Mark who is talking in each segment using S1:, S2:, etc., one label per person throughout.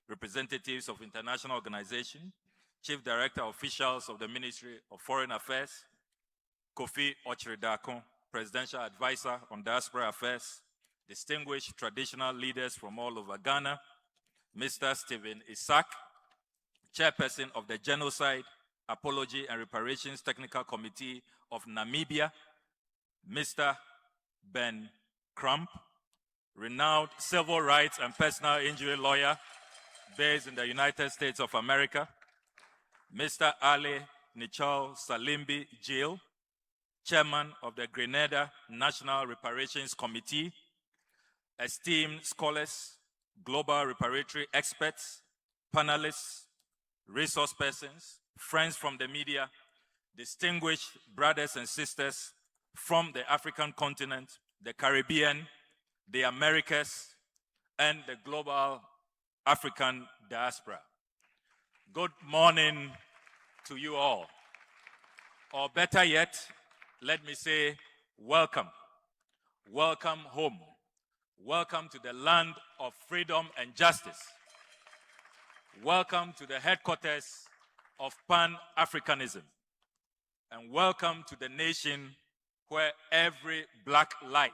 S1: representatives of international organizations, Chief Director officials of the Ministry of Foreign Affairs, Kofi Ochredakon, Presidential Advisor on Diaspora Affairs, distinguished traditional leaders from all over Ghana, Mr. Stephen Isaac, Chairperson of the Genocide, Apology and Reparations Technical Committee of Namibia, Mr. Ben Crump, renowned civil rights and personal injury lawyer based in the United States of America, Mr. Ali Nichol Salimbi Jill, Chairman of the Grenada National Reparations Committee, esteemed scholars, global reparatory experts, panelists, resource persons, friends from the media, distinguished brothers and sisters from the African continent, the Caribbean, the Americas, and the global African diaspora. Good morning to you all. Or better yet, let me say welcome. Welcome home. Welcome to the land of freedom and justice. Welcome to the headquarters of Pan-Africanism. And welcome to the nation where every black life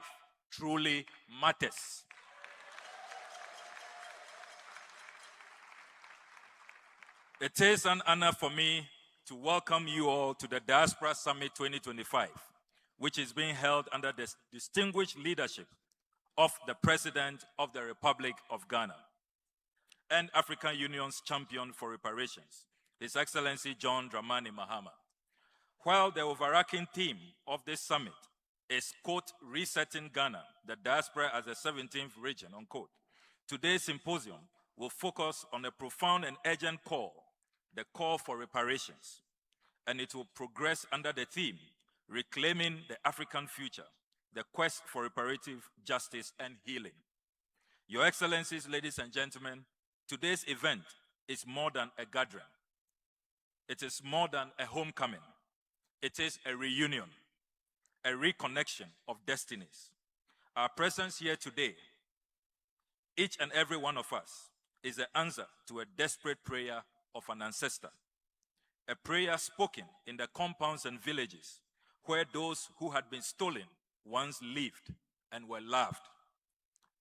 S1: truly matters. It is an honor for me to welcome you all to the Diaspora Summit 2025, which is being held under the distinguished leadership of the President of the Republic of Ghana and African Union's champion for reparations, His Excellency John Dramani Mahama. While the overarching theme of this summit is, quote, resetting Ghana, the diaspora as the 17th region, unquote, today's symposium will focus on a profound and urgent call, the call for reparations, and it will progress under the theme, reclaiming the African future, the quest for reparative justice and healing. Your Excellencies, ladies and gentlemen, today's event is more than a gathering. It is more than a homecoming. It is a reunion, a reconnection of destinies. Our presence here today, each and every one of us, is the answer to a desperate prayer of an ancestor. A prayer spoken in the compounds and villages where those who had been stolen once lived and were loved,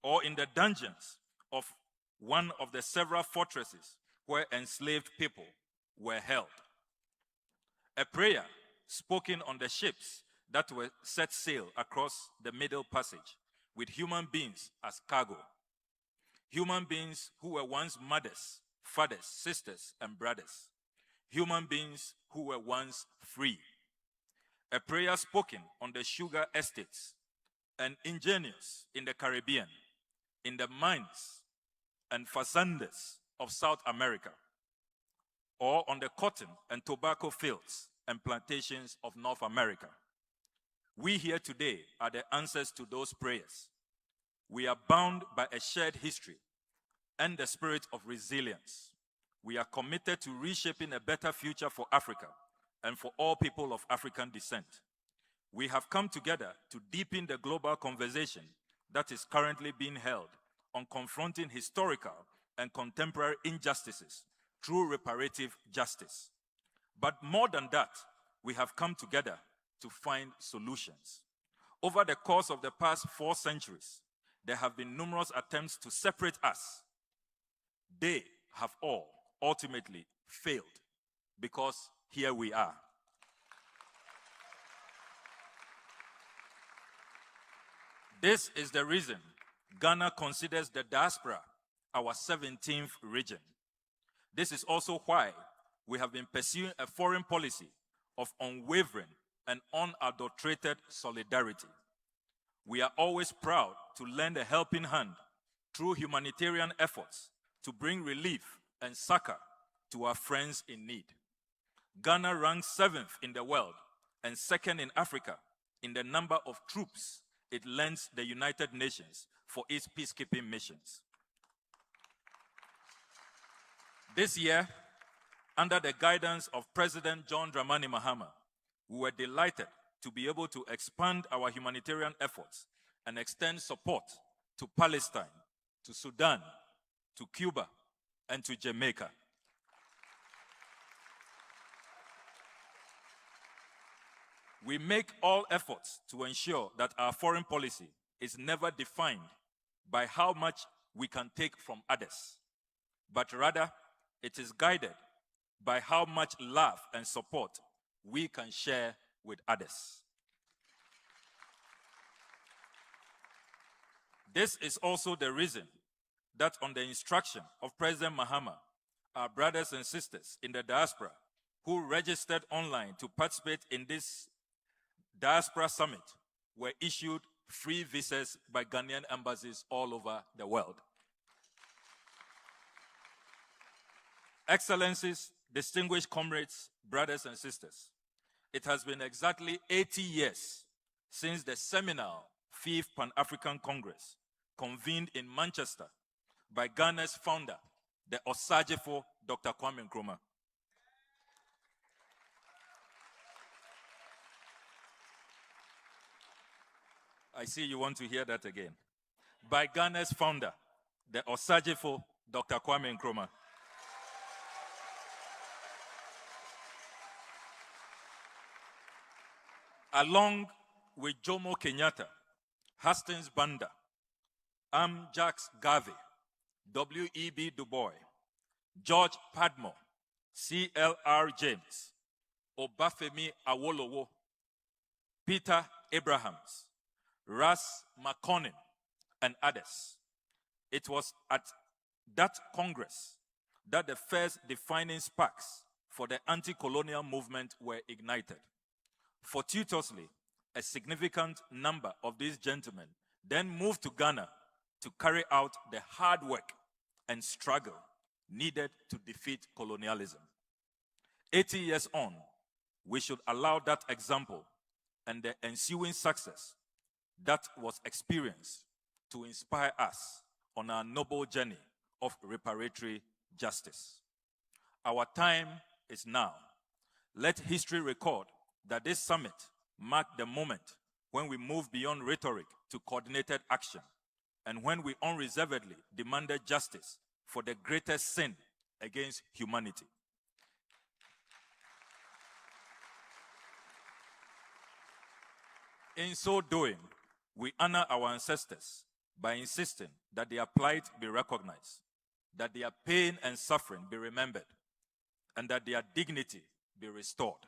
S1: or in the dungeons of one of the several fortresses where enslaved people were held. A prayer spoken on the ships that were set sail across the Middle Passage with human beings as cargo. Human beings who were once mothers, fathers, sisters, and brothers. Human beings who were once free. A prayer spoken on the sugar estates and ingenious in the Caribbean, in the mines and fazendas of South America, or on the cotton and tobacco fields and plantations of North America. We here today are the answers to those prayers. We are bound by a shared history and the spirit of resilience. We are committed to reshaping a better future for Africa and for all people of African descent. We have come together to deepen the global conversation that is currently being held on confronting historical and contemporary injustices through reparative justice. But more than that, we have come together to find solutions. Over the course of the past 4 centuries, there have been numerous attempts to separate us. They have all ultimately failed because here we are. This is the reason Ghana considers the diaspora our 17th region. This is also why we have been pursuing a foreign policy of unwavering and unadulterated solidarity. We are always proud to lend a helping hand through humanitarian efforts to bring relief and succor to our friends in need. Ghana ranks 7th in the world and 2nd in Africa in the number of troops it lends the United Nations for its peacekeeping missions. This year, under the guidance of President John Dramani Mahama, we were delighted to be able to expand our humanitarian efforts and extend support to Palestine, to Sudan, to Cuba, and to Jamaica. We make all efforts to ensure that our foreign policy is never defined by how much we can take from others, but rather it is guided by how much love and support we can share with others. This is also the reason that on the instruction of President Mahama, our brothers and sisters in the diaspora who registered online to participate in this Diaspora Summit were issued free visas by Ghanaian embassies all over the world. Excellencies, distinguished comrades, brothers and sisters, it has been exactly 80 years since the seminal 5th Pan-African Congress convened in Manchester by Ghana's founder, the Osagefo Dr. Kwame Nkrumah. I see you want to hear that again. By Ghana's founder, the Osagefo Dr. Kwame Nkrumah. Along with Jomo Kenyatta, Hastings Banda, Jacques Garvey, W.E.B. Du Bois, George Padmore, C.L.R. James, Obafemi Awolowo, Peter Abrahams, Ras McConnell, and others. It was at that Congress that the first defining sparks for the anti-colonial movement were ignited. Fortuitously, a significant number of these gentlemen then moved to Ghana to carry out the hard work and struggle needed to defeat colonialism. 80 years on, we should allow that example and the ensuing success that was experienced to inspire us on our noble journey of reparatory justice. Our time is now. Let history record that this summit marked the moment when we moved beyond rhetoric to coordinated action, and when we unreservedly demanded justice for the greatest sin against humanity. In so doing, we honor our ancestors by insisting that their plight be recognized, that their pain and suffering be remembered, and that their dignity be restored.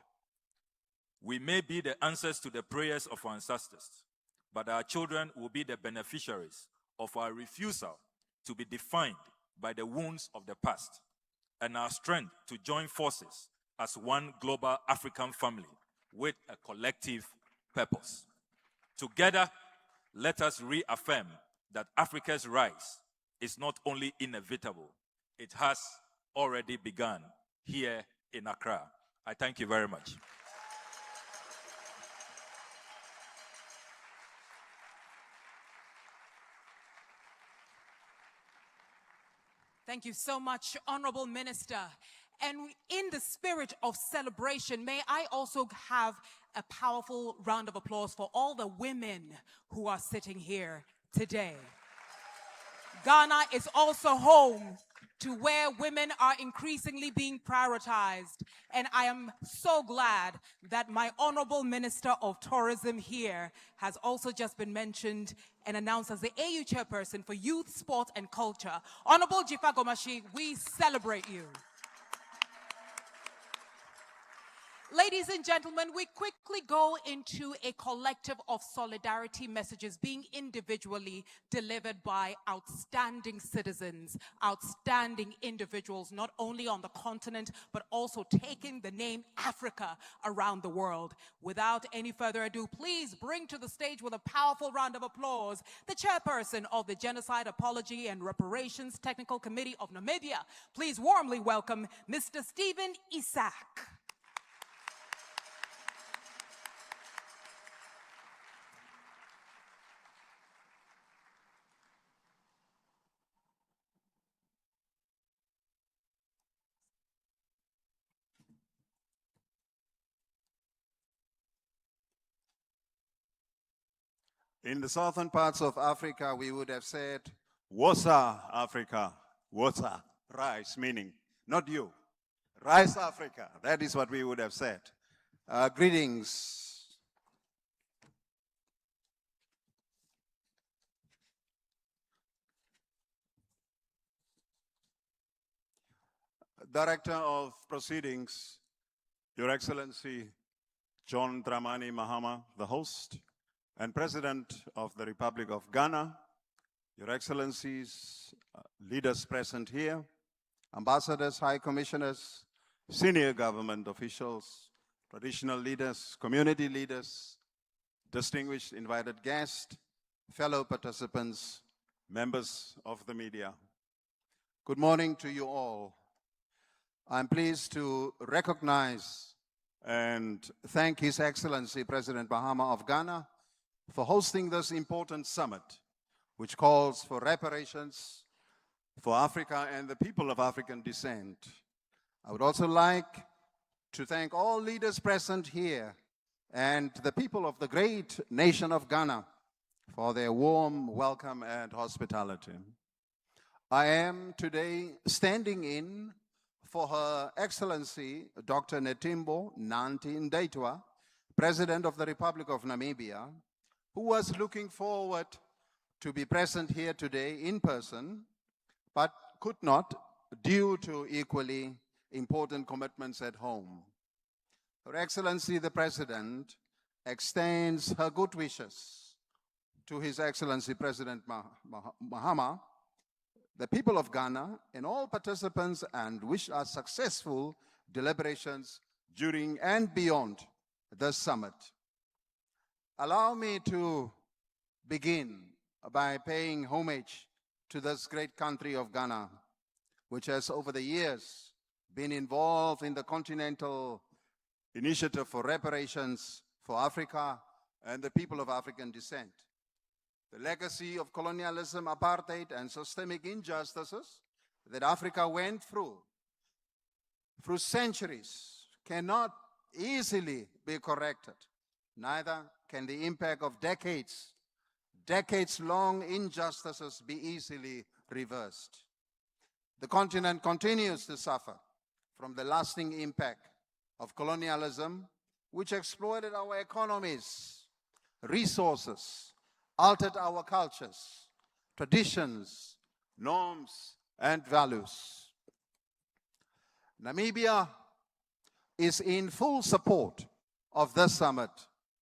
S1: We may be the answers to the prayers of our ancestors, but our children will be the beneficiaries of our refusal to be defined by the wounds of the past, and our strength to join forces as one global African family with a collective purpose. Together, let us reaffirm that Africa's rise is not only inevitable, it has already begun here in Accra. I thank you very much.
S2: Thank you so much, Honorable Minister. And in the spirit of celebration, may I also have a powerful round of applause for all the women who are sitting here today. Ghana is also home to where women are increasingly being prioritized. And I am so glad that my Honorable Minister of Tourism here has also just been mentioned and announced as the AU Chairperson for Youth, Sport and Culture. Honorable Jifa Gomashi, we celebrate you. Ladies and gentlemen, we quickly go into a collective of solidarity messages being individually delivered by outstanding citizens, outstanding individuals, not only on the continent, but also taking the name Africa around the world. Without any further ado, please bring to the stage with a powerful round of applause the chairperson of the Genocide Apology and Reparations Technical Committee of Namibia. Please warmly welcome Mr. Stephen Isaac.
S3: In the southern parts of Africa, we would have said, Wosa, Africa, Wosa. Rise, meaning not you. Rise, Africa. That is what we would have said. Greetings. Director of Proceedings, Your Excellency John Dramani Mahama, the host, and President of the Republic of Ghana, Your Excellencies, leaders present here, ambassadors, high commissioners, senior government officials, traditional leaders, community leaders, distinguished invited guests, fellow participants, members of the media. Good morning to you all. I'm pleased to recognize and thank His Excellency President Mahama of Ghana for hosting this important summit, which calls for reparations for Africa and the people of African descent. I would also like to thank all leaders present here and the people of the great nation of Ghana for their warm welcome and hospitality. I am today standing in for Her Excellency Dr. Netimbo Nandi Ndaitwah, President of the Republic of Namibia, who was looking forward to be present here today in person, but could not due to equally important commitments at home. Her Excellency the President extends her good wishes to His Excellency President Mahama, the people of Ghana, and all participants, and wish us successful deliberations during and beyond this summit. Allow me to begin by paying homage to this great country of Ghana, which has over the years been involved in the continental initiative for reparations for Africa and the people of African descent. The legacy of colonialism, apartheid, and systemic injustices that Africa went through centuries cannot easily be corrected. Neither can the impact of decades-long injustices be easily reversed. The continent continues to suffer from the lasting impact of colonialism, which exploited our economies, resources, altered our cultures, traditions, norms, and values. Namibia is in full support of this summit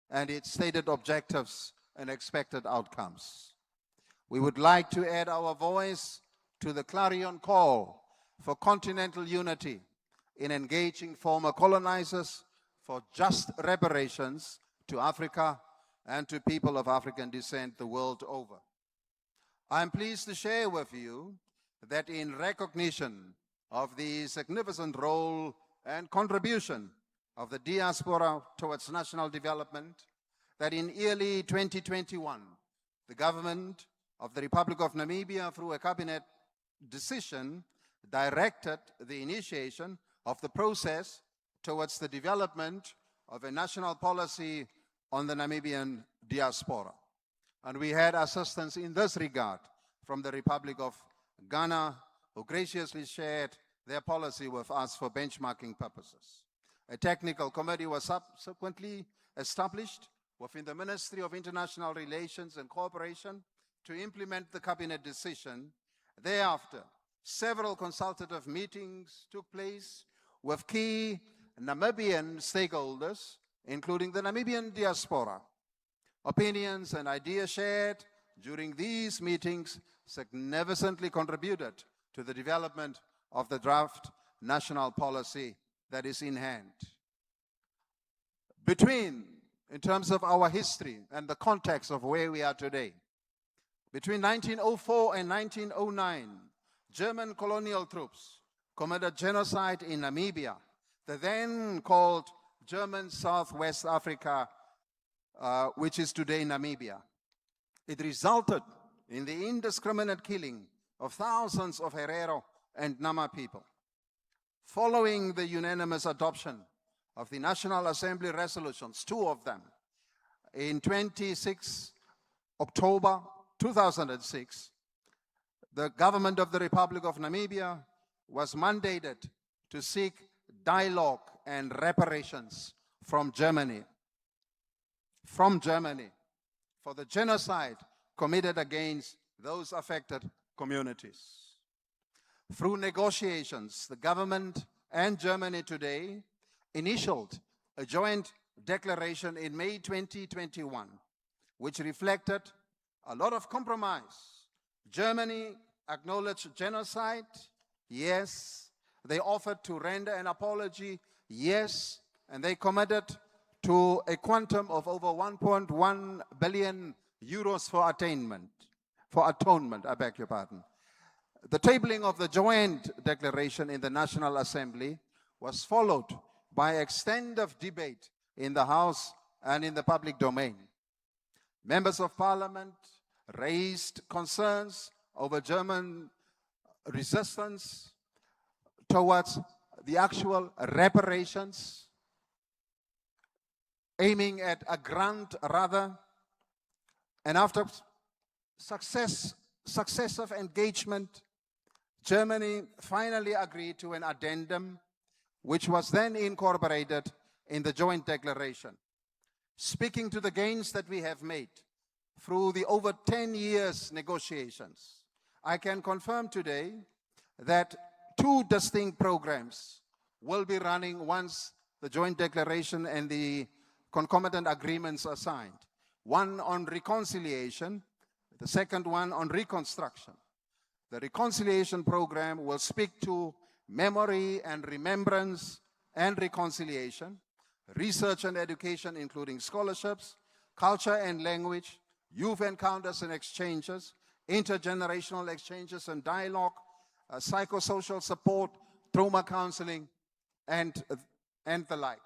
S3: and its stated objectives and expected outcomes. We would like to add our voice to the clarion call for continental unity in engaging former colonizers for just reparations to Africa and to people of African descent the world over. I am pleased to share with you that in recognition of the significant role and contribution of the diaspora towards national development, that in early 2021, the government of the Republic of Namibia, through a cabinet decision, directed the initiation of the process towards the development of a national policy on the Namibian diaspora. And we had assistance in this regard from the Republic of Ghana, who graciously shared their policy with us for benchmarking purposes. A technical committee was subsequently established within the Ministry of International Relations and Cooperation to implement the cabinet decision. Thereafter, several consultative meetings took place with key Namibian stakeholders, including the Namibian diaspora. Opinions and ideas shared during these meetings significantly contributed to the development of the draft national policy that is in hand. In terms of our history and the context of where we are today, between 1904 and 1909, German colonial troops committed genocide in Namibia, the then called German Southwest Africa, which is today Namibia. It resulted in the indiscriminate killing of thousands of Herero and Nama people. Following the unanimous adoption of the National Assembly resolutions, two of them, in 26 October 2006, the government of the Republic of Namibia
S4: was mandated to seek dialogue and reparations from Germany for the genocide committed against those affected communities. Through negotiations, the government and Germany today initialed a joint declaration in May 2021, which reflected a lot of compromise. Germany acknowledged genocide, yes. They offered to render an apology, yes. And they committed to a quantum of over 1.1 billion euros for atonement, I beg your pardon. The tabling of the joint declaration in the National Assembly was followed by extensive debate in the House and in the public domain. Members of Parliament raised concerns over German resistance towards the actual reparations, aiming at a grant rather, and after successive engagement, Germany finally agreed to an addendum, which was then incorporated in the joint declaration. Speaking to the gains that we have made through the over 10 years negotiations, I can confirm today that 2 distinct programs will be running once the joint declaration and the concomitant agreements are signed. One on reconciliation, the second one on reconstruction. The reconciliation program will speak to memory and remembrance and reconciliation, research and education, including scholarships, culture and language, youth encounters and exchanges, intergenerational exchanges and dialogue, psychosocial support, trauma counseling, and the like.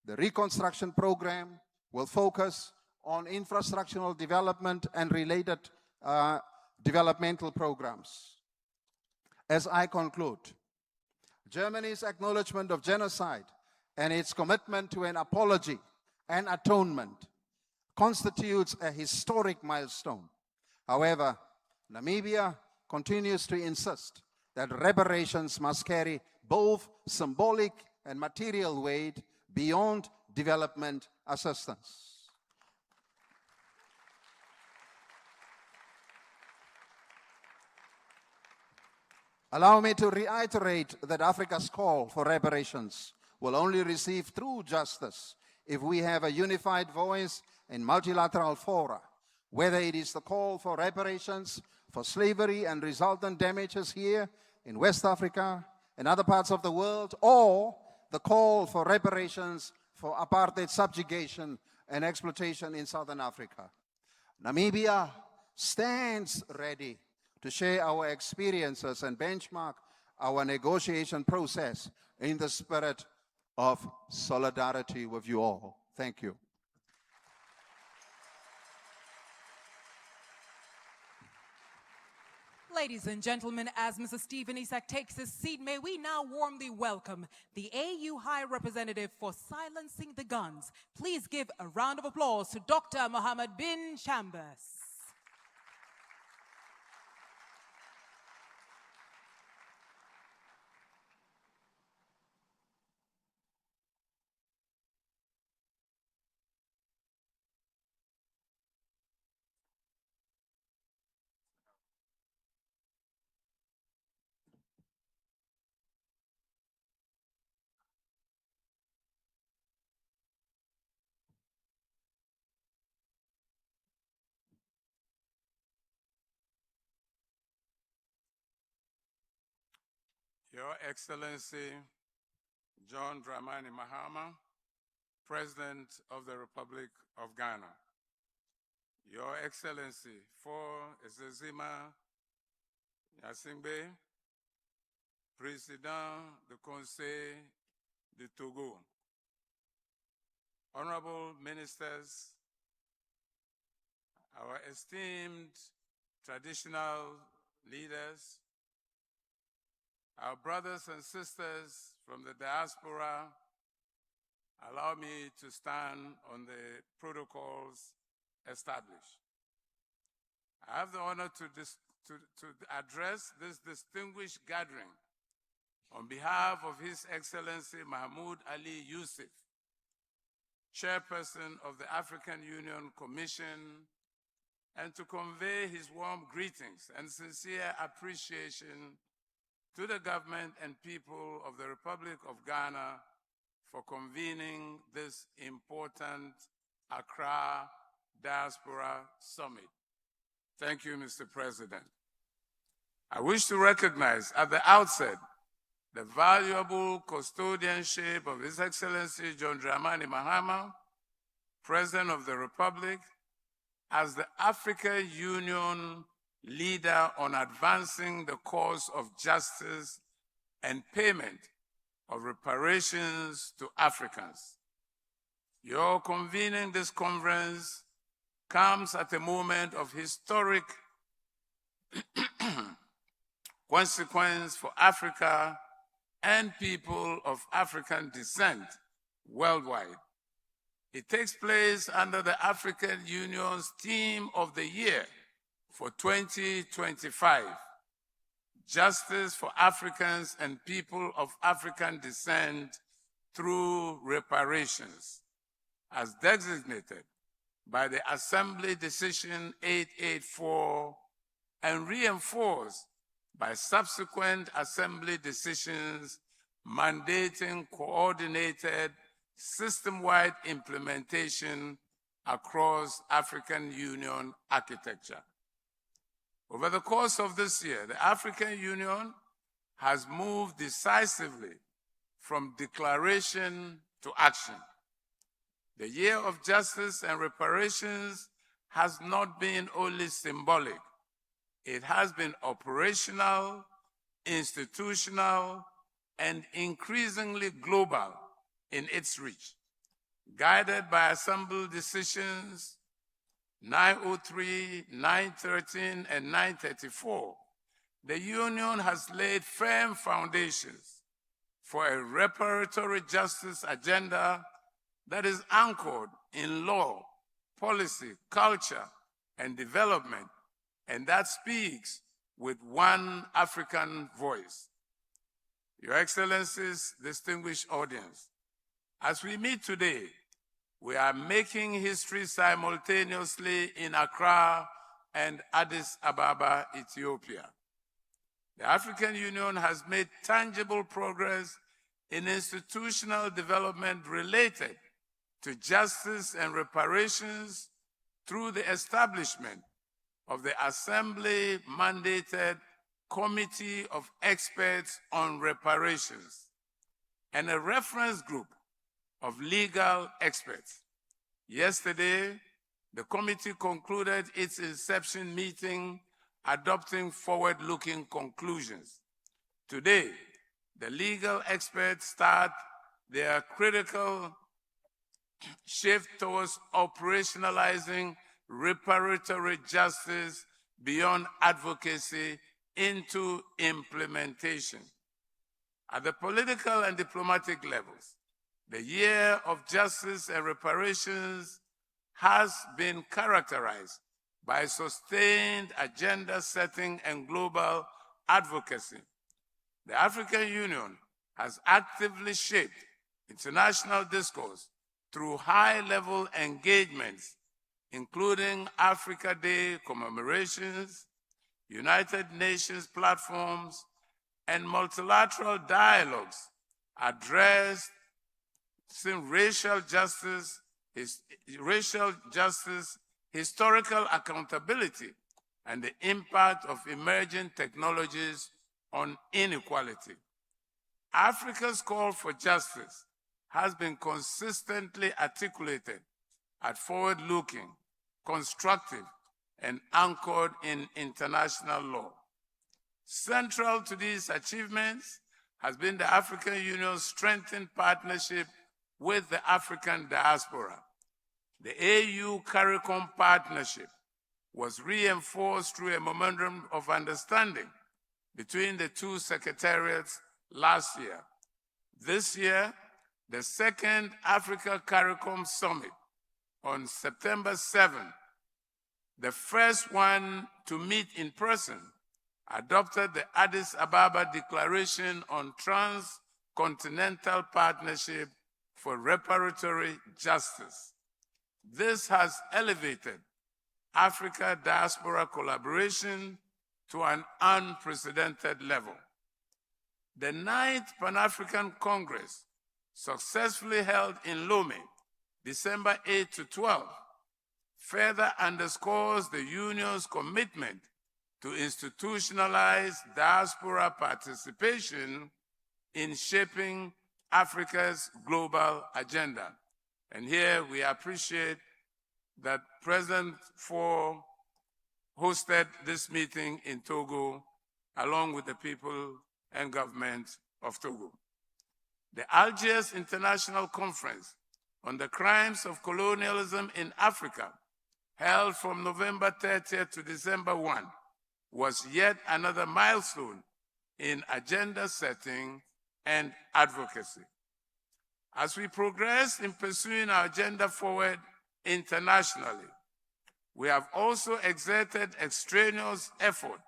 S4: The reconstruction program will focus on infrastructural development and related developmental programs. As I conclude, Germany's acknowledgement of genocide and its commitment to an apology and atonement constitutes a historic milestone. However, Namibia continues to insist that reparations must carry both symbolic and material weight beyond development assistance. Allow me to reiterate that Africa's call for reparations will only receive true justice if we have a unified voice in multilateral fora, whether it is the call for reparations for slavery and resultant damages here in West Africa and other parts of the world, or the call for reparations for apartheid subjugation and exploitation in Southern Africa. Namibia stands ready to share our experiences and benchmark our negotiation process in the spirit of solidarity with you all. Thank you.
S2: Ladies and gentlemen, as Mr. Stephen Isak takes his seat, may we now warmly welcome the AU High Representative for Silencing the Guns. Please give a round of applause to Dr. Mohammed bin Chambers.
S5: Your Excellency, John Dramani Mahama, President of the Republic of Ghana. Your Excellency, For Ezezima Yasingbe, Président du Conseil de Togo. Honorable Ministers, our esteemed traditional leaders, our brothers and sisters from the diaspora, allow me to stand on the protocols established. I have the honor to address this distinguished gathering on behalf of His Excellency Mahmoud Ali Yusuf, Chairperson of the African Union Commission, and to convey his warm greetings and sincere appreciation to the government and people of the Republic of Ghana for convening this important Accra Diaspora Summit. Thank you, Mr. President. I wish to recognize at the outset the valuable custodianship of His Excellency John Dramani Mahama, President of the Republic, as the African Union leader on advancing the cause of justice and payment of reparations to Africans. Your convening this conference comes at a moment of historic consequence for Africa and people of African descent worldwide. It takes place under the African Union's theme of the year for 2025, Justice for Africans and People of African Descent through Reparations, as designated by the Assembly Decision 884 and reinforced by subsequent Assembly decisions mandating coordinated system-wide implementation across African Union architecture. Over the course of this year, the African Union has moved decisively from declaration to action. The year of justice and reparations has not been only symbolic. It has been operational, institutional, and increasingly global in its reach. Guided by Assembly decisions 903, 913, and 934, the Union has laid firm foundations for a reparatory justice agenda that is anchored in law, policy, culture, and development, and that speaks with one African voice. Your Excellencies, distinguished audience, as we meet today, we are making history simultaneously in Accra and Addis Ababa, Ethiopia. The African Union has made tangible progress in institutional development related to justice and reparations through the establishment of the Assembly-mandated Committee of Experts on Reparations and a reference group of legal experts. Yesterday, the committee concluded its inception meeting adopting forward-looking conclusions. Today, the legal experts start their critical shift towards operationalizing reparatory justice beyond advocacy into implementation. At the political and diplomatic levels, the year of justice and reparations has been characterized by sustained agenda setting and global advocacy. The African Union has actively shaped international discourse through high-level engagements, including Africa Day commemorations, United Nations platforms, and multilateral dialogues addressing racial justice, historical accountability, and the impact of emerging technologies on inequality. Africa's call for justice has been consistently articulated as forward-looking, constructive, and anchored in international law. Central to these achievements has been the African Union's strengthened partnership with the African diaspora. The AU CARICOM partnership was reinforced through a memorandum of understanding between the two secretariats last year. This year, the second Africa CARICOM Summit on September 7, the first one to meet in person, adopted the Addis Ababa Declaration on Transcontinental Partnership for Reparatory Justice. This has elevated Africa diaspora collaboration to an unprecedented level. The 9th Pan-African Congress, successfully held in Lomé, December 8 to 12, further underscores the Union's commitment to institutionalize diaspora participation in shaping Africa's global agenda. And here we appreciate that President Faure hosted this meeting in Togo along with the people and government of Togo. The Algiers International Conference on the Crimes of Colonialism in Africa, held from November 30th to December 1, was yet another milestone in agenda setting and advocacy. As we progress in pursuing our agenda forward internationally, we have also exerted extraneous effort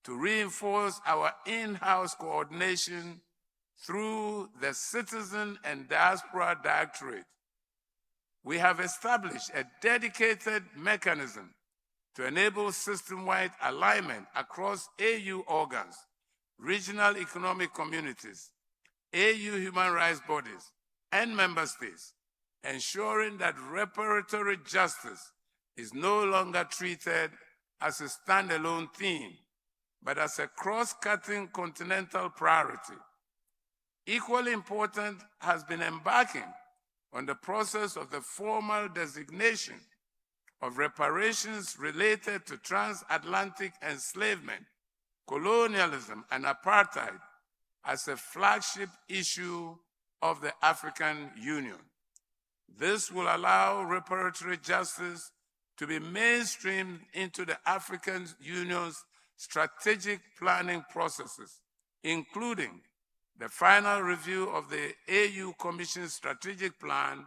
S5: to reinforce our in-house coordination through the Citizen and Diaspora Directorate. We have established a dedicated mechanism to enable system-wide alignment across AU organs, regional economic communities, AU human rights bodies, and member states, ensuring that reparatory justice is no longer treated as a standalone theme, but as a cross-cutting continental priority. Equally important has been embarking on the process of the formal designation of reparations related to transatlantic enslavement, colonialism, and apartheid as a flagship issue of the African Union. This will allow reparatory justice to be mainstreamed into the African Union's strategic planning processes, including the final review of the AU Commission's Strategic Plan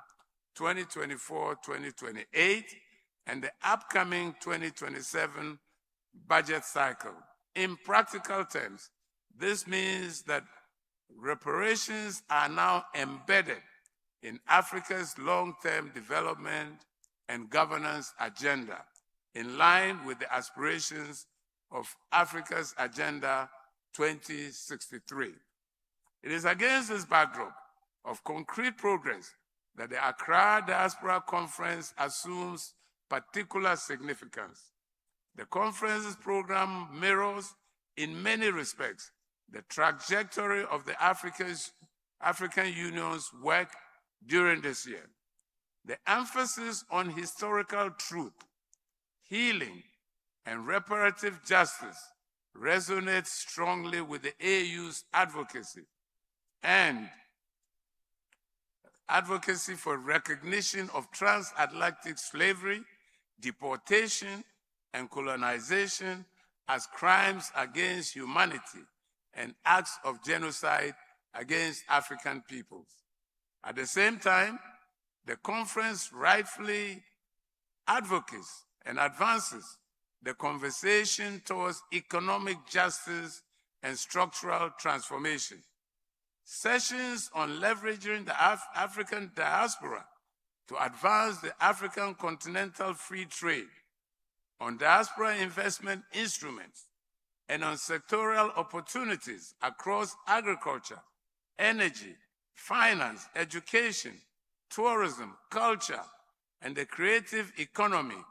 S5: 2024-2028 and the upcoming 2027 budget cycle. In practical terms, this means that reparations are now embedded in Africa's long-term development and governance agenda, in line with the aspirations of Africa's Agenda 2063. It is against this backdrop of concrete progress that the Accra Diaspora Conference assumes particular significance. The conference's program mirrors, in many respects, the trajectory of the African Union's work during this year. The emphasis on historical truth, healing, and reparative justice resonates strongly with the AU's advocacy for recognition of transatlantic slavery, deportation, and colonization as crimes against humanity and acts of genocide against African peoples. At the same time, the conference rightfully advocates and advances the conversation towards economic justice and structural transformation. Sessions on leveraging the African diaspora to advance the African continental free trade, on diaspora investment instruments, and on sectoral opportunities across agriculture, energy, finance, education, tourism, culture, and the creative economy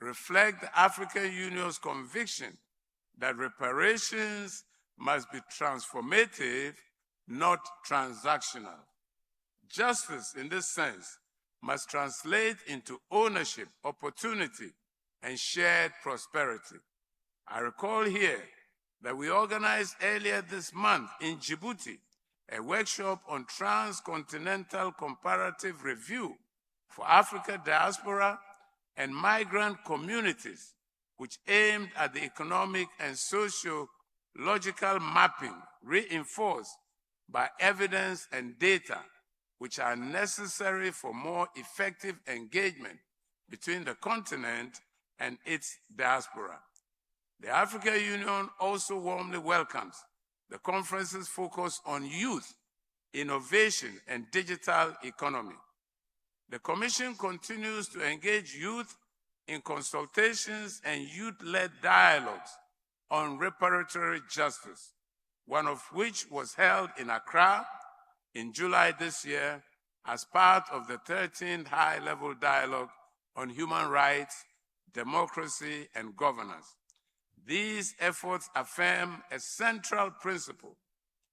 S5: reflect the African Union's conviction that reparations must be transformative, not transactional. Justice, in this sense, must translate into ownership, opportunity, and shared prosperity. I recall here that we organized earlier this month in Djibouti a workshop on transcontinental comparative review for Africa diaspora and migrant communities, which aimed at the economic and socio-logical mapping reinforced by evidence and data, which are necessary for more effective engagement between the continent and its diaspora. The African Union also warmly welcomes the conference's focus on youth, innovation, and digital economy. The Commission continues to engage youth in consultations and youth-led dialogues on reparatory justice, one of which was held in Accra in July this year as part of the 13th High-Level Dialogue on Human Rights, Democracy, and Governance. These efforts affirm a central principle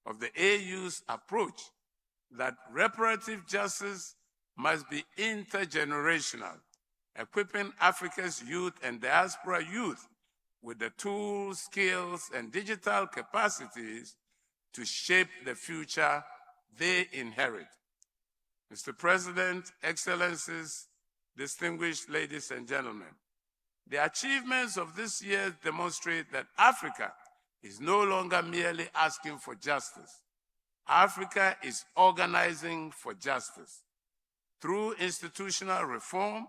S5: of the AU's approach that reparative justice must be intergenerational, equipping Africa's youth and diaspora youth with the tools, skills, and digital capacities to shape the future they inherit. Mr. President, Excellencies, distinguished ladies and gentlemen, the achievements of this year demonstrate that Africa is no longer merely asking for justice. Africa is organizing for justice. Through institutional reform,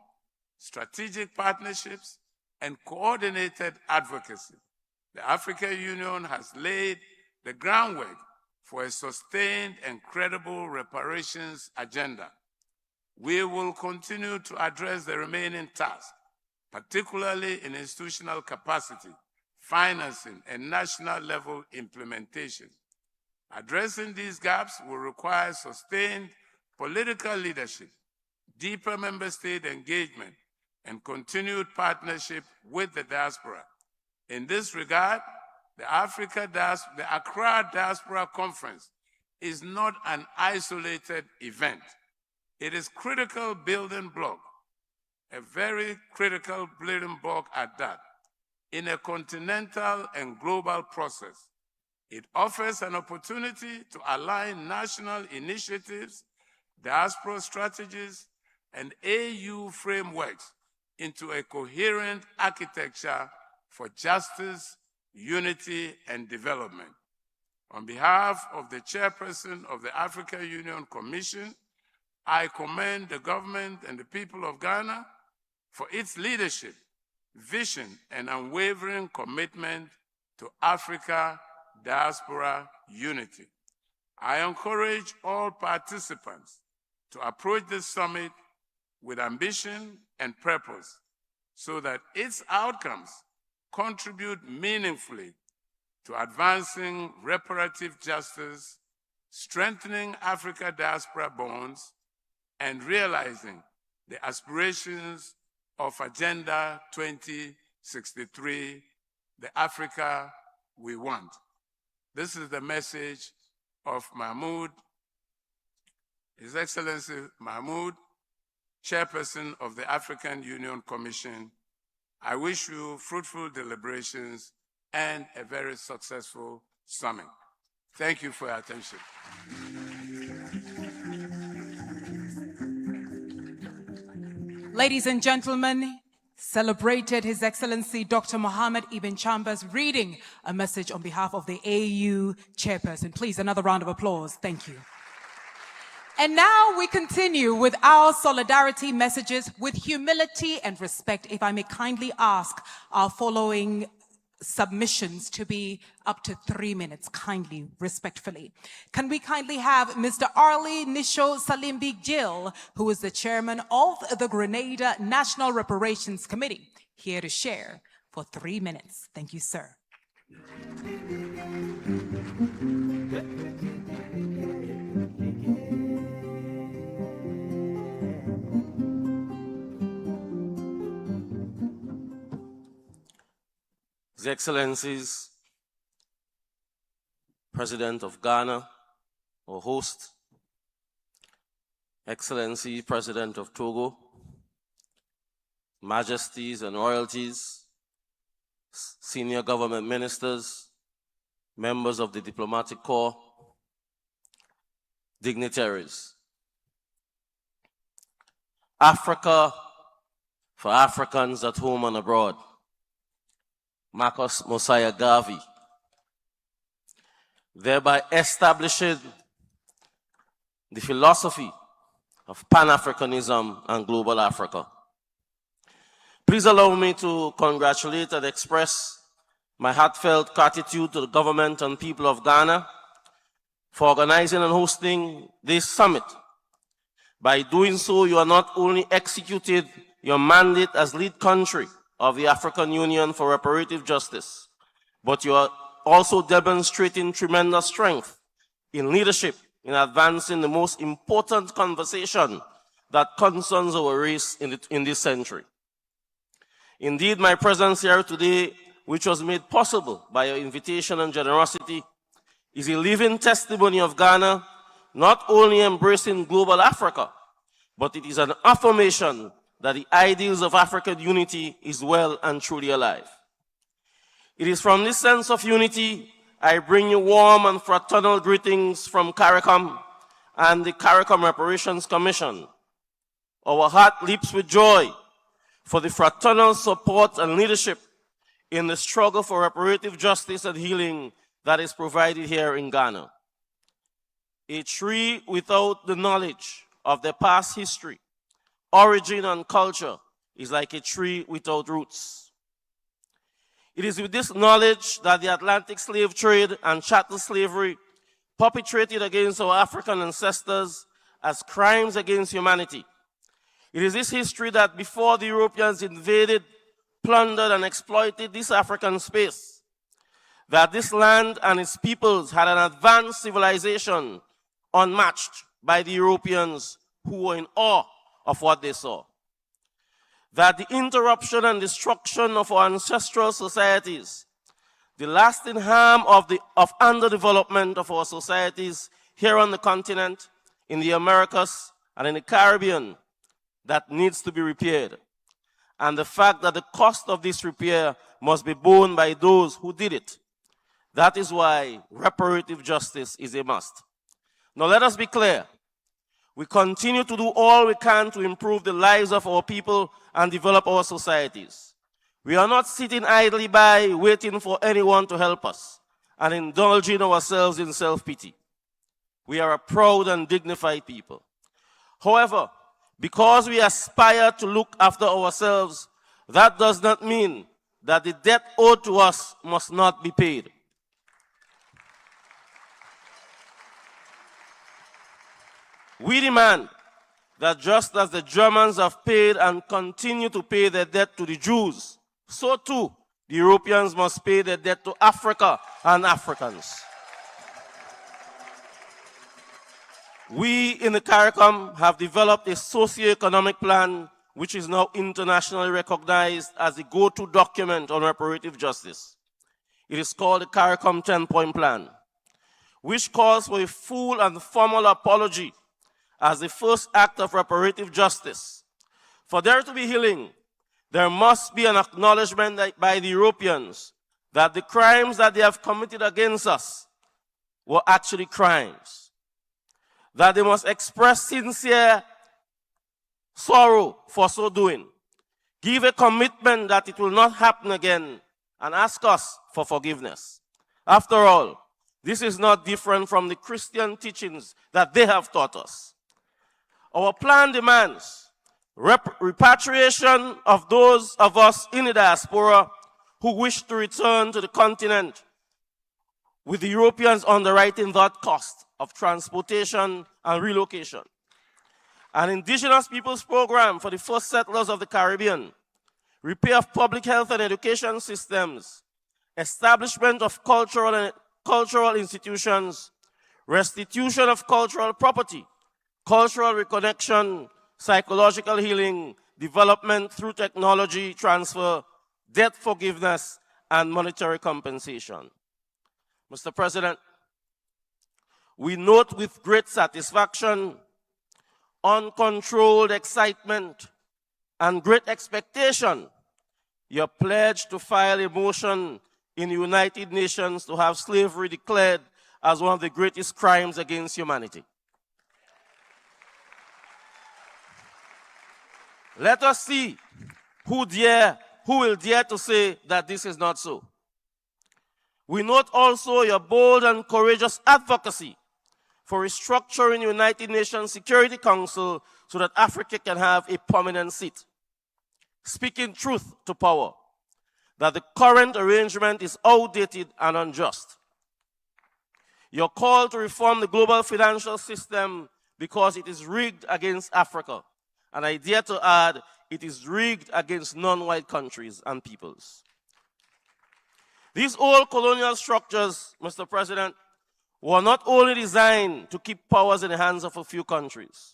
S5: strategic partnerships, and coordinated advocacy, the African Union has laid the groundwork for a sustained and credible reparations agenda. We will continue to address the remaining tasks, particularly in institutional capacity, financing, and national-level implementation. Addressing these gaps will require sustained political leadership, deeper member state engagement, and continued partnership with the diaspora. In this regard, the Accra Diaspora Conference is not an isolated event. It is critical building block, a very critical building block at that, in a continental and global process. It offers an opportunity to align national initiatives, diaspora strategies, and AU frameworks into a coherent architecture for justice, unity, and development. On behalf of the chairperson of the African Union Commission, I commend the government and the people of Ghana for its leadership, vision, and unwavering commitment to Africa diaspora unity. I encourage all participants to approach this summit with ambition and purpose so that its outcomes contribute meaningfully to advancing reparative justice, strengthening Africa diaspora bonds, and realizing the aspirations of Agenda 2063, the Africa we want. This is the message of Mahmoud, His Excellency Mahmoud, Chairperson of the African Union Commission. I wish you fruitful deliberations and a very successful summit. Thank you for your attention.
S2: Ladies and gentlemen, celebrated His Excellency Dr. Mohammed Ibn Chambers reading a message on behalf of the AU chairperson. Please, another round of applause. Thank you. And now we continue with our solidarity messages with humility and respect. If I may kindly ask our following submissions to be up to 3 minutes, kindly, respectfully. Can we kindly have Mr. Arlie Nisho Salimbi Gill, who is the chairman of the Grenada National Reparations Committee, here to share for 3 minutes. Thank you, sir.
S6: His Excellencies, President of Ghana, or host, Excellency, President of Togo, Majesties and Royalties, senior government ministers, members of the diplomatic corps, dignitaries. Africa for Africans at home and abroad. Marcus Mosiah Garvey, thereby establishing the philosophy of Pan-Africanism and global Africa. Please allow me to congratulate and express my heartfelt gratitude to the government and people of Ghana for organizing and hosting this summit. By doing so, you are not only executed your mandate as lead country of the African Union for reparative justice, but you are also demonstrating tremendous strength in leadership in advancing the most important conversation that concerns our race in this century. Indeed, my presence here today, which was made possible by your invitation and generosity, is a living testimony of Ghana not only embracing global Africa, but it is an affirmation that the ideals of African unity is well and truly alive. It is from this sense of unity I bring you warm and fraternal greetings from CARICOM and the CARICOM Reparations Commission. Our heart leaps with joy for the fraternal support and leadership in the struggle for reparative justice and healing that is provided here in Ghana. A tree without the knowledge of their past history, origin, and culture is like a tree without roots. It is with this knowledge that the Atlantic slave trade and chattel slavery perpetrated against our African ancestors as crimes against humanity. It is this history that before the Europeans invaded, plundered, and exploited this African space, that this land and its peoples had an advanced civilization unmatched by the Europeans who were in awe of what they saw. That the interruption and destruction of our ancestral societies, the lasting harm of underdevelopment of our societies here on the continent, in the Americas, and in the Caribbean, that needs to be repaired. And the fact that the cost of this repair must be borne by those who did it. That is why reparative justice is a must. Now let us be clear. We continue to do all we can to improve the lives of our people and develop our societies. We are not sitting idly by waiting for anyone to help us and indulging ourselves in self-pity. We are a proud and dignified people. However, because we aspire to look after ourselves, that does not mean that the debt owed to us must not be paid. We demand that just as the Germans have paid and continue to pay their debt to the Jews, so too the Europeans must pay their debt to Africa and Africans. We in the CARICOM have developed a socio-economic plan which is now internationally recognized as the go-to document on reparative justice. It is called the CARICOM 10-point plan, which calls for a full and formal apology as the first act of reparative justice. For there to be healing, there must be an acknowledgement by the Europeans that the crimes that they have committed against us were actually crimes. That they must express sincere sorrow for so doing, give a commitment that it will not happen again, and ask us for forgiveness. After all, this is not different from the Christian teachings that they have taught us. Our plan demands repatriation of those of us in the diaspora who wish to return to the continent, with the Europeans underwriting that cost of transportation and relocation. An indigenous peoples program for the first settlers of the Caribbean, repair of public health and education systems, establishment of cultural institutions, restitution of cultural property, cultural reconnection, psychological healing, development through technology transfer, debt forgiveness, and monetary compensation. Mr. President, we note with great satisfaction, uncontrolled excitement, and great expectation your pledge to file a motion in the United Nations to have slavery declared as one of the greatest crimes against humanity. Let us see who will dare to say that this is not so. We note also your bold and courageous advocacy for restructuring the United Nations Security Council so that Africa can have a permanent seat. Speaking truth to power, that the current arrangement is outdated and unjust. Your call to reform the global financial system because it is rigged against Africa. And I dare to add, it is rigged against non-white countries and peoples. These old colonial structures, Mr. President, were not only designed to keep powers in the hands of a few countries.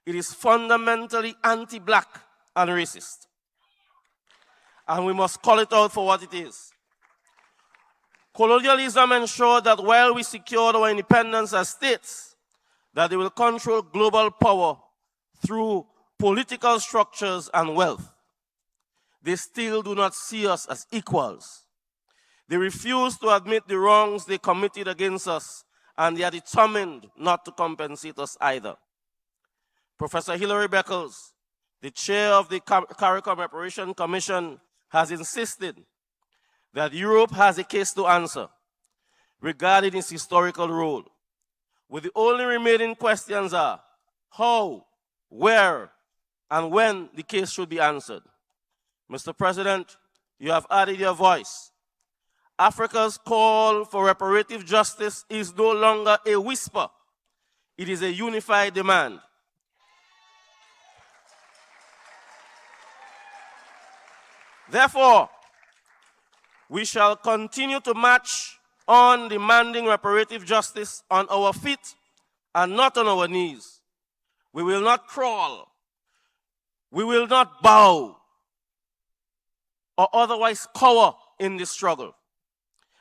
S6: It is fundamentally anti-black and racist. And we must call it out for what it is. Colonialism ensured that while we secured our independence as states, that they will control global power through political structures and wealth. They still do not see us as equals. They refuse to admit the wrongs they committed against us, and they are determined not to compensate us either. Professor Hilary Beckles, the chair of the CARICOM Reparation Commission, has insisted that Europe has a case to answer regarding its historical role, with the only remaining questions are how, where, and when the case should be answered. Mr. President, you have added your voice. Africa's call for reparative justice is no longer a whisper. It is a unified demand. Therefore, we shall continue to march on demanding reparative justice on our feet and not on our knees. We will not crawl. We will not bow or otherwise cower in this struggle.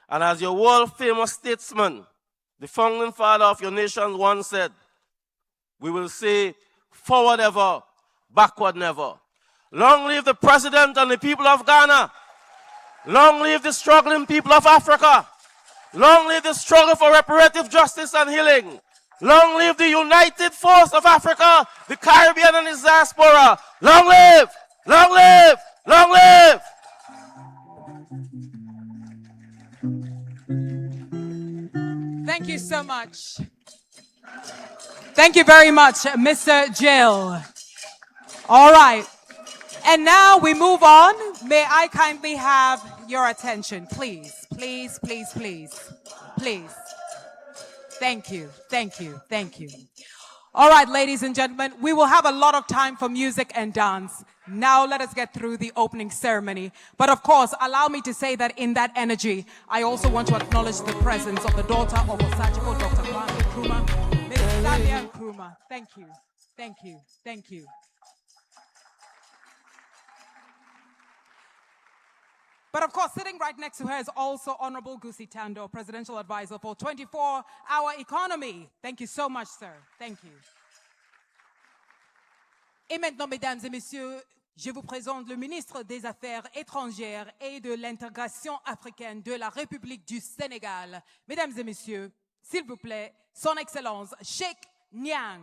S6: And as your world-famous statesman, the founding father of your nation once said, we will say, forward ever, backward never. Long live the president and the people of Ghana. Long live the struggling people of Africa. Long live the struggle for reparative justice and healing. Long live the united force of Africa, the Caribbean and its diaspora. Long live! Long live! Long live!
S2: Thank you so much. Thank you very much, Mr. Jill. All right. And now we move on. May I kindly have your attention, please, please, please, please, please. Thank you, thank you, thank you. All right, ladies and gentlemen, we will have a lot of time for music and dance. Now let us get through the opening ceremony. But of course, allow me to say that in that energy, I also want to acknowledge the presence of the daughter of Osachiko, Dr. Kwame Nkrumah, Ms. Samia Nkrumah. Thank you, thank you, thank you. But of course, sitting right next to her is also Honorable Gusi Tando, Presidential Advisor for 24-Hour Economy. Thank you so much, sir. Thank you. Et maintenant, mesdames et messieurs, je vous présente le ministre des Affaires étrangères et de l'intégration africaine de la République du Sénégal. Mesdames et messieurs, s'il vous plaît, Son Excellence Cheikh Niang.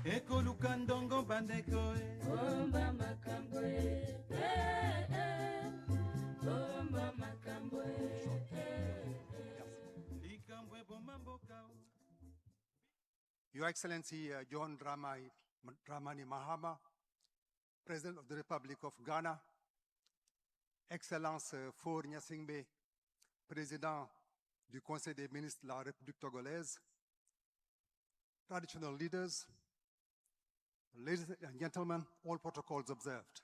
S7: Ekolukandongo bandeko Omba makambo Omba makambo
S4: Your Excellency John Dramani Mahama, President of the Republic of Ghana, Excellence Faure Gnassingbé, Président du Conseil des ministres de la République togolaise, traditional leaders, ladies and gentlemen, all protocols observed.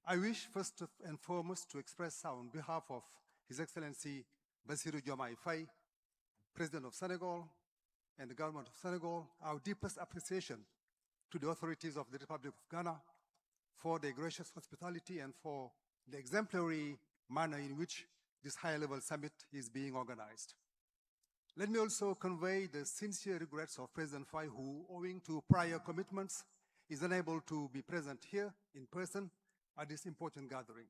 S4: I wish first and foremost to express on behalf of His Excellency Bassirou Diomaye Faye, President of Senegal, and the government of Senegal, our deepest appreciation to the authorities of the Republic of Ghana for their gracious hospitality and for the exemplary manner in which this high-level summit is being organized. Let me also convey the sincere regrets of President Faye, who, owing to prior commitments, is unable to be present here in person at this important gathering.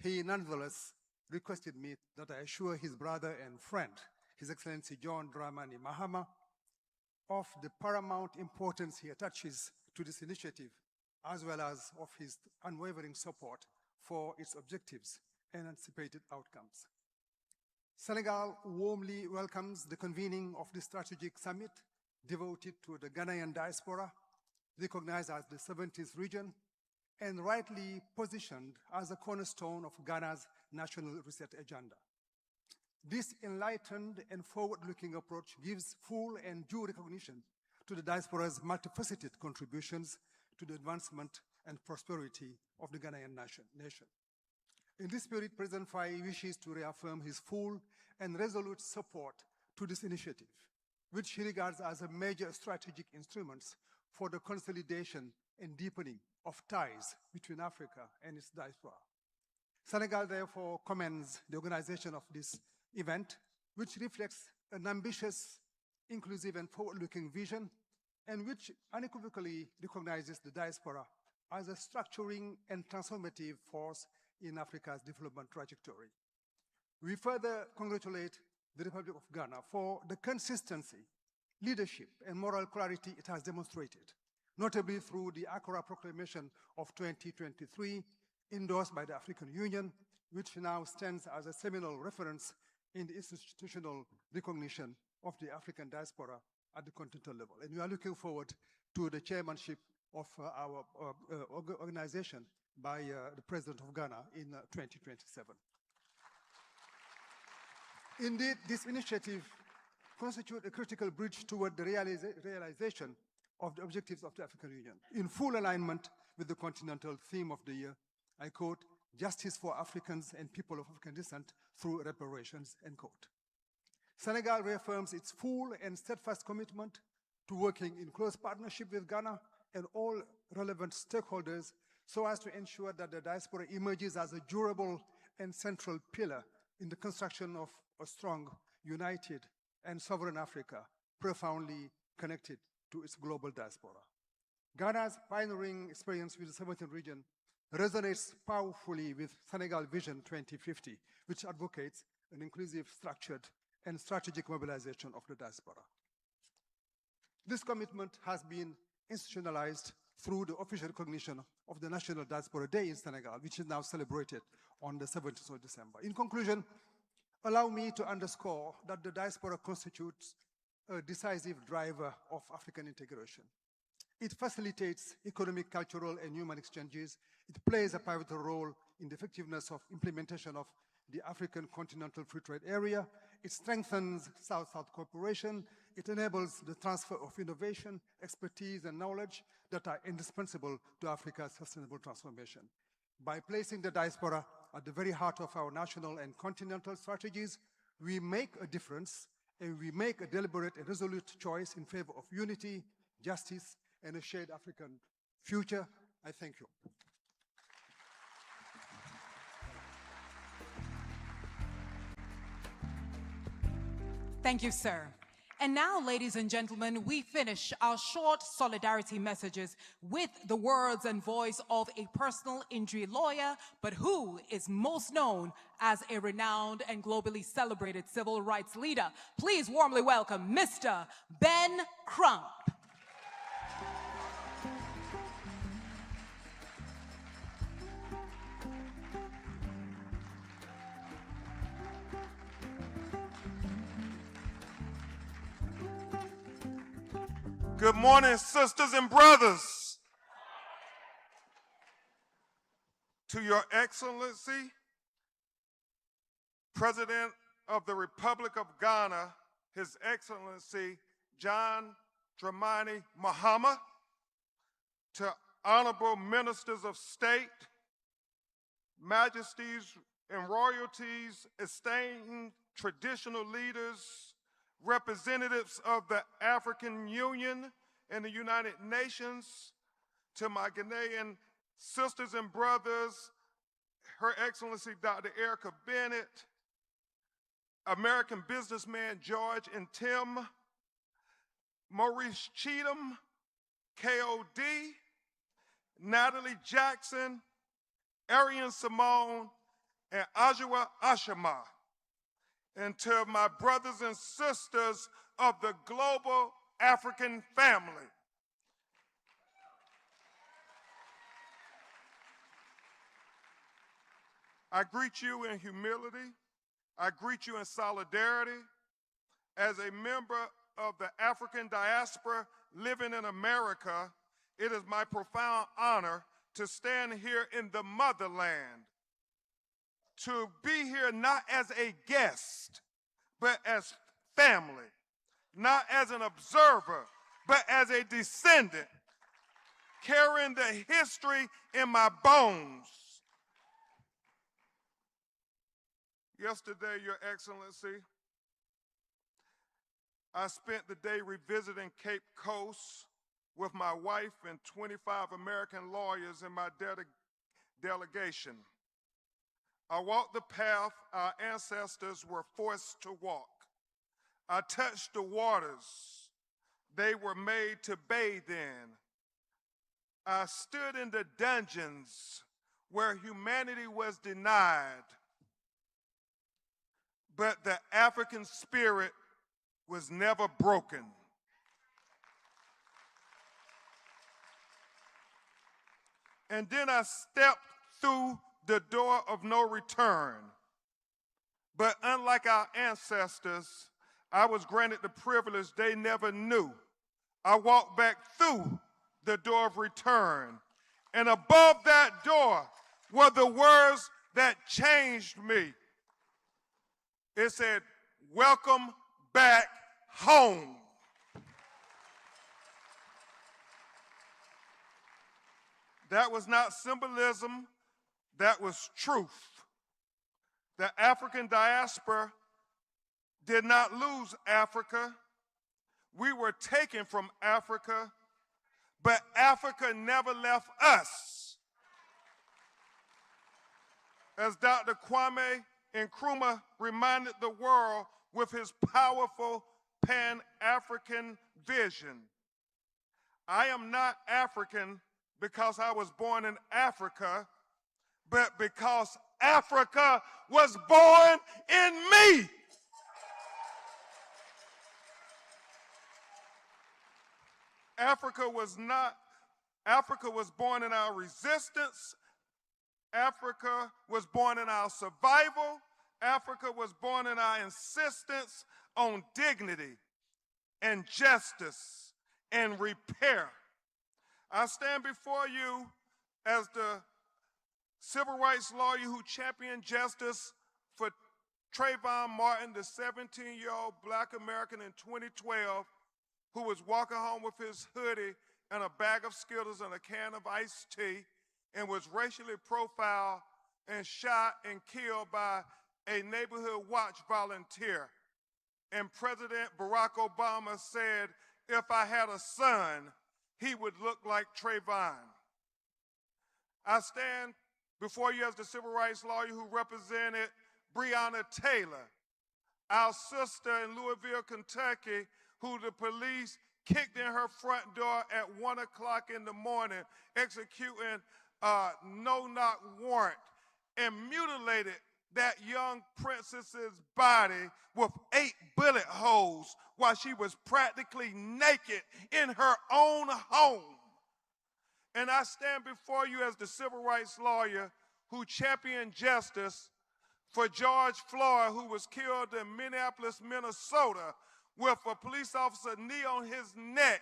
S4: He nonetheless requested me that I assure his brother and friend, His Excellency John Dramani Mahama, of the paramount importance he attaches to this initiative, as well as of his unwavering support for its objectives and anticipated outcomes. Senegal warmly welcomes the convening of this strategic summit devoted to the Ghanaian diaspora,
S8: recognized as the 17th region, and rightly positioned as a cornerstone of Ghana's national reset agenda. This enlightened and forward-looking approach gives full and due recognition to the diaspora's multifaceted contributions to the advancement and prosperity of the Ghanaian nation. In this spirit, President Faye wishes to reaffirm his full and resolute support to this initiative, which he regards as a major strategic instrument for the consolidation and deepening of ties between Africa and its diaspora. Senegal therefore commends the organization of this event, which reflects an ambitious, inclusive, and forward-looking vision, and which unequivocally recognizes the diaspora as a structuring and transformative force in Africa's development trajectory. We further congratulate the Republic of Ghana for the consistency, leadership, and moral clarity it has demonstrated, notably through the Accra Proclamation of 2023, endorsed by the African Union, which now stands as a seminal reference in the institutional recognition of the African diaspora at the continental level. And we are looking forward to the chairmanship of our organization by the President of Ghana in 2027. Indeed, this initiative constitutes a critical bridge toward the realization of the objectives of the African Union, in full alignment with the continental theme of the year. I quote, "Justice for Africans and people of African descent through reparations," end quote. Senegal reaffirms its full and steadfast commitment to working in close partnership with Ghana and all relevant stakeholders so as to ensure that the diaspora emerges as a durable and central pillar in the construction of a strong, united, and sovereign Africa, profoundly connected to its global diaspora. Ghana's pioneering experience with the 17th region resonates powerfully with Senegal Vision 2050, which advocates an inclusive, structured, and strategic mobilization of the diaspora. This commitment has been institutionalized through the official recognition of the National Diaspora Day in Senegal, which is now celebrated on the 17th of December. In conclusion, allow me to underscore that the diaspora constitutes a decisive driver of African integration. It facilitates economic, cultural, and human exchanges. It plays a pivotal role in the effectiveness of implementation of the African Continental Free Trade Area. It strengthens South-South cooperation. It enables the transfer of innovation, expertise, and knowledge that are indispensable to Africa's sustainable transformation. By placing the diaspora at the very heart of our national and continental strategies, we make a difference, and we make a deliberate and resolute choice in favor of unity, justice, and a shared African future. I thank you.
S2: Thank you, sir. And now, ladies and gentlemen, we finish our short solidarity messages with the words and voice of a personal injury lawyer, but who is most known as a renowned and globally celebrated civil rights leader. Please warmly welcome Mr. Ben Crump.
S9: Good morning, sisters and brothers. To Your Excellency, President of the Republic of Ghana, His Excellency John Dramani Mahama, to honorable ministers of state, majesties and royalties, esteemed traditional leaders, representatives of the African Union and the United Nations, to my Ghanaian sisters and brothers, Her Excellency Dr. Erica Bennett, American businessman George and Tim, Maurice Cheatham, KOD, Natalie Jackson, Arian Simone, and Ajua Ashama, and to my brothers and sisters of the global African family. I greet you in humility. I greet you in solidarity. As a member of the African diaspora living in America, it is my profound honor to stand here in the motherland, to be here not as a guest, but as family, not as an observer, but as a descendant, carrying the history in my bones. Yesterday, Your Excellency, I spent the day revisiting Cape Coast with my wife and 25 American lawyers in my delegation. I walked the path our ancestors were forced to walk. I touched the waters they were made to bathe in. I stood in the dungeons where humanity was denied, but the African spirit was never broken. And then I stepped through the door of no return. But unlike our ancestors, I was granted the privilege they never knew. I walked back through the door of return. And above that door were the words that changed me. It said, "Welcome back home." That was not symbolism, that was truth. The African diaspora did not lose Africa. We were taken from Africa, but Africa never left us. As Dr. Kwame Nkrumah reminded the world with his powerful Pan-African vision, I am not African because I was born in Africa, but because Africa was born in me. Africa was born in our resistance. Africa was born in our survival. Africa was born in our insistence on dignity and justice and repair. I stand before you as the civil rights lawyer who championed justice for Trayvon Martin, the 17-year-old black American in 2012 who was walking home with his hoodie and a bag of Skittles and a can of iced tea and was racially profiled and shot and killed by a neighborhood watch volunteer. And President Barack Obama said, if I had a son, he would look like Trayvon. I stand before you as the civil rights lawyer who represented Breonna Taylor, our sister in Louisville, Kentucky, who the police kicked in her front door at 1 o'clock in the morning, executing a no-knock warrant, and mutilated that young princess's body with 8 bullet holes while she was practically naked in her own home. And I stand before you as the civil rights lawyer who championed justice for George Floyd, who was killed in Minneapolis, Minnesota, with a police officer knee on his neck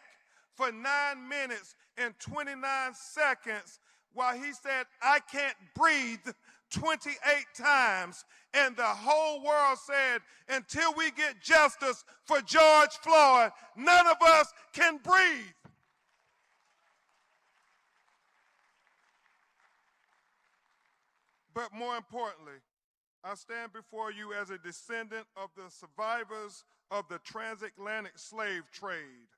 S9: for 9 minutes and 29 seconds while he said, "I can't breathe," 28 times. And the whole world said, until we get justice for George Floyd, none of us can breathe. But more importantly, I stand before you as a descendant of the survivors of the transatlantic slave trade.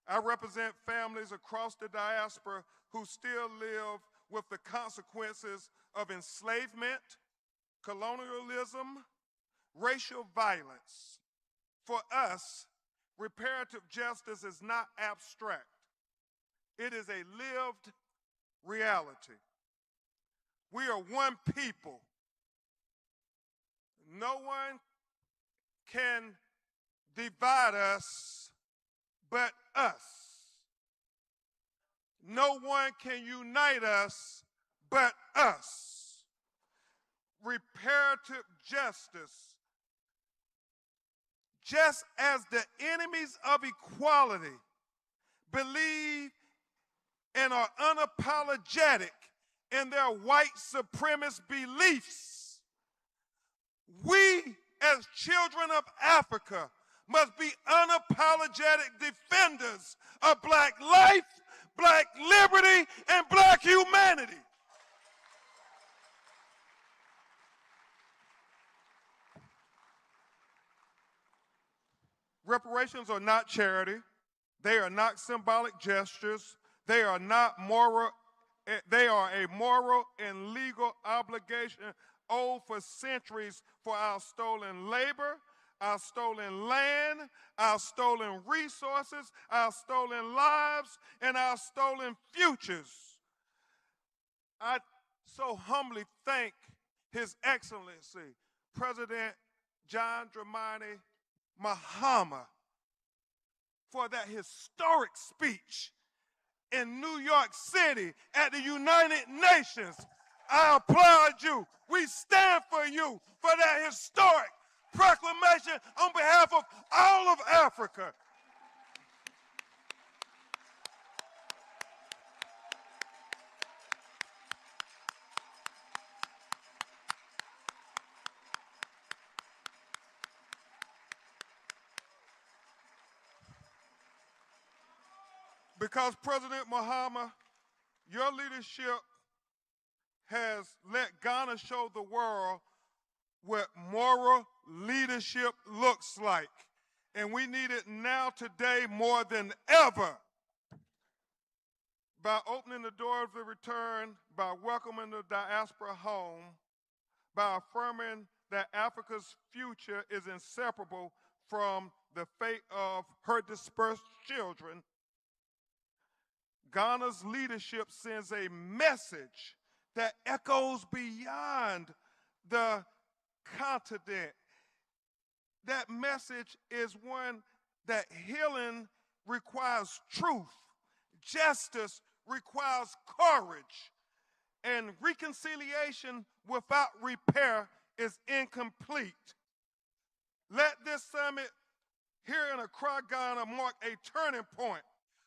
S9: I represent families across the diaspora who still live with the consequences of enslavement, colonialism, racial violence. For us, reparative justice is not abstract. It is a lived reality. We are one people. No one can divide us but us. No one can unite us but us. Reparative justice, just as the enemies of equality believe and are unapologetic in their white supremacist beliefs. We, as children of Africa, must be unapologetic defenders of black life, black liberty, and black humanity. Reparations are not charity. They are not symbolic gestures. They are not moral. They are a moral and legal obligation owed for centuries for our stolen labor, our stolen land, our stolen resources, our stolen lives, and our stolen futures. I so humbly thank His Excellency, President John Dramani Mahama, for that historic speech in New York City at the United Nations. I applaud you. We stand for you for that historic proclamation on behalf of all of Africa. Because President Mahama, your leadership has let Ghana show the world what moral leadership looks like. And we need it now today more than ever. By opening the door of the return, by welcoming the diaspora home, by affirming that Africa's future is inseparable from the fate of her dispersed children, Ghana's leadership sends a message that echoes beyond the continent. That message is one that healing requires truth, justice requires courage, and reconciliation without repair is incomplete. Let this summit here in Accra, Ghana mark a turning point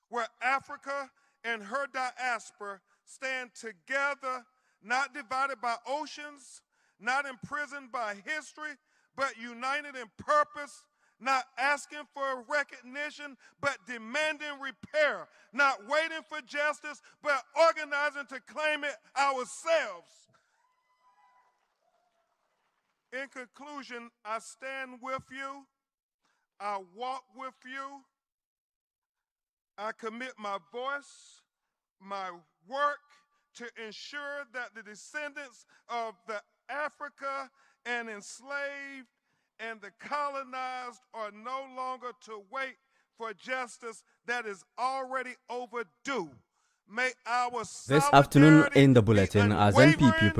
S9: where Africa and her diaspora stand together, not divided by oceans, not imprisoned by history, but united in purpose, not asking for recognition, but demanding repair, not waiting for justice, but organizing to claim it ourselves. In conclusion, I stand with you, I walk with you, I commit my voice, my work to ensure that the descendants of the Africa and enslaved and the colonized are no longer to wait for justice that is already overdue. May our
S10: This afternoon in the
S9: solidarity be
S10: bulletin, as
S9: unwavering
S10: NPP